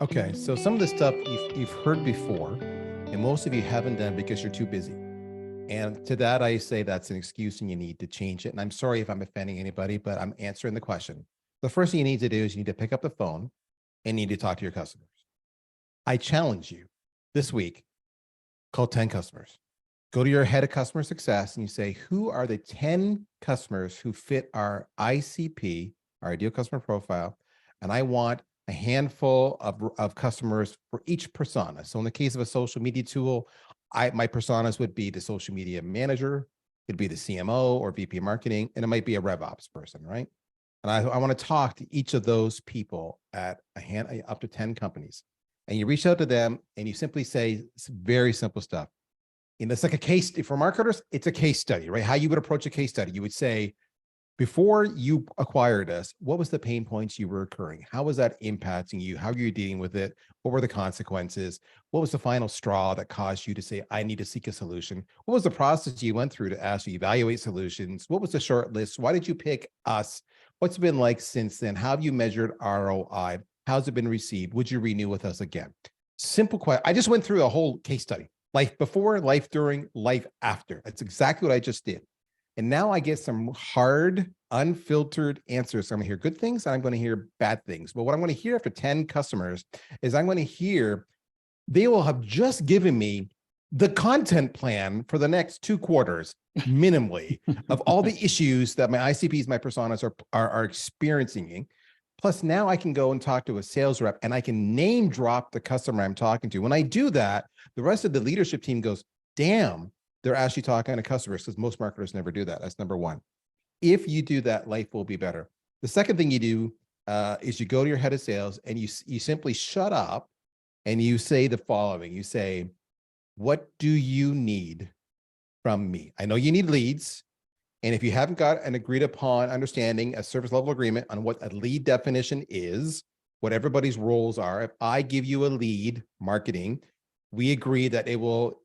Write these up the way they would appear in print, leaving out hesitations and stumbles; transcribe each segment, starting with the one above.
Okay, so some of the stuff you've heard before, and most of you haven't done because you're too busy. And to that, I say that's an excuse and you need to change it. And I'm sorry if I'm offending anybody, but I'm answering the question. The first thing you need to do is you need to pick up the phone and you need to talk to your customers. I challenge you this week, call 10 customers. Go to your head of customer success and you say, who are the 10 customers who fit our ICP, our ideal customer profile? And I want a handful of customers for each persona. So in the case of a social media tool, my personas would be the social media manager, it'd be the CMO or VP marketing, and it might be a RevOps person, right? And I want to talk to each of those people at up to 10 companies. And you reach out to them and you simply say very simple stuff. And it's like a case for marketers, it's a case study, right? How you would approach a case study. You would say, before you acquired us, what was the pain points you were occurring? How was that impacting you? How are you dealing with it? What were the consequences? What was the final straw that caused you to say, I need to seek a solution? What was the process you went through to actually evaluate solutions? What was the short list? Why did you pick us? What's it been like since then? How have you measured ROI? How's it been received? Would you renew with us again? Simple question. I just went through a whole case study. Life before, life during, life after. That's exactly what I just did. And now I get some hard, unfiltered answers. So I'm going to hear good things and I'm going to hear bad things. But what I'm going to hear after 10 customers is I'm going to hear they will have just given me the content plan for the next 2 quarters, minimally, of all the issues that my ICPs, my personas are experiencing. Plus, now I can go and talk to a sales rep and I can name drop the customer I'm talking to. When I do that, the rest of the leadership team goes, damn, they're actually talking to customers, because most marketers never do that. That's number one. If you do that, life will be better. The second thing you do is you go to your head of sales and you simply shut up and you say the following. You say, what do you need from me? I know you need leads. And if you haven't got an agreed upon understanding, a service level agreement on what a lead definition is, what everybody's roles are, if I give you a lead marketing, we agree that it will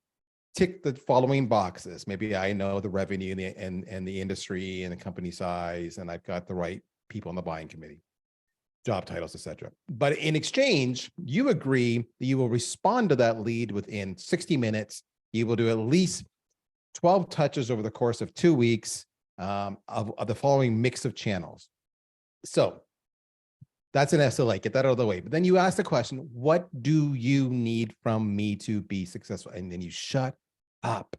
tick the following boxes. Maybe I know the revenue and the industry and the company size, and I've got the right people on the buying committee, job titles, etc. But in exchange, you agree that you will respond to that lead within 60 minutes. You will do at least 12 touches over the course of 2 weeks of the following mix of channels. So that's an SLA, get that out of the way. But then you ask the question, what do you need from me to be successful? And then you shut up.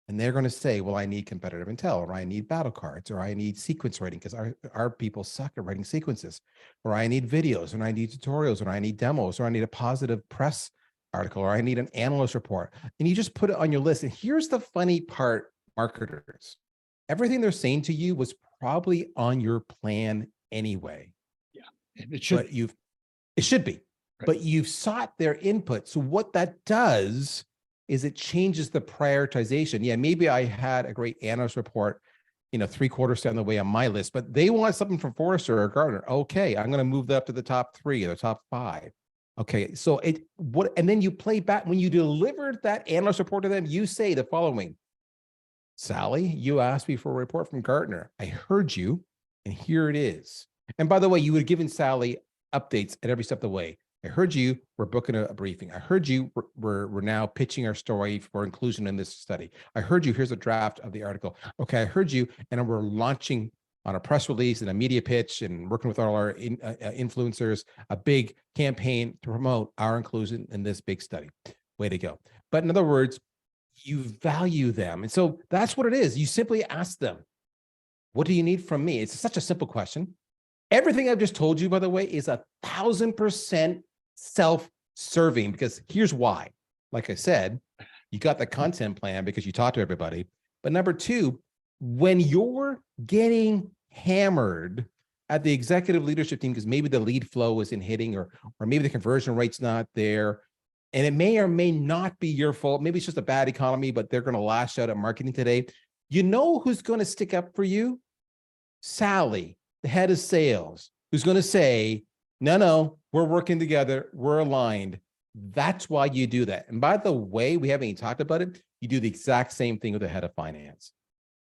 And they're going to say, well, I need competitive intel, or I need battle cards, or I need sequence writing because our people suck at writing sequences, or I need videos, or I need tutorials, or I need demos, or I need a positive press article, or I need an analyst report. And you just put it on your list. And here's the funny part, marketers. Everything they're saying to you was probably on your plan anyway. It should. But it should be, right. But you've sought their input. So what that does is it changes the prioritization. Yeah, maybe I had a great analyst report, 3 quarters down the way on my list, but they want something from Forrester or Gartner. Okay, I'm going to move that up to the top 3 or the top 5. Okay, so and then you play back when you delivered that analyst report to them. You say the following: Sally, you asked me for a report from Gartner. I heard you, and here it is. And by the way, you would have given Sally updates at every step of the way. I heard you, we're booking a briefing. I heard you, we're now pitching our story for inclusion in this study. I heard you, here's a draft of the article. Okay, I heard you, and we're launching on a press release and a media pitch and working with all our influencers, a big campaign to promote our inclusion in this big study. Way to go. But in other words, you value them. And so that's what it is. You simply ask them, what do you need from me? It's such a simple question. Everything I've just told you, by the way, is 1,000% self-serving, because here's why. Like I said, you got the content plan because you talked to everybody. But number 2, when you're getting hammered at the executive leadership team because maybe the lead flow isn't hitting, or maybe the conversion rate's not there, and it may or may not be your fault. Maybe it's just a bad economy, but they're going to lash out at marketing today. You know who's going to stick up for you? Sally, the head of sales, who's going to say, no, we're working together, we're aligned. That's why you do that. And by the way, we haven't even talked about it. You do the exact same thing with the head of finance.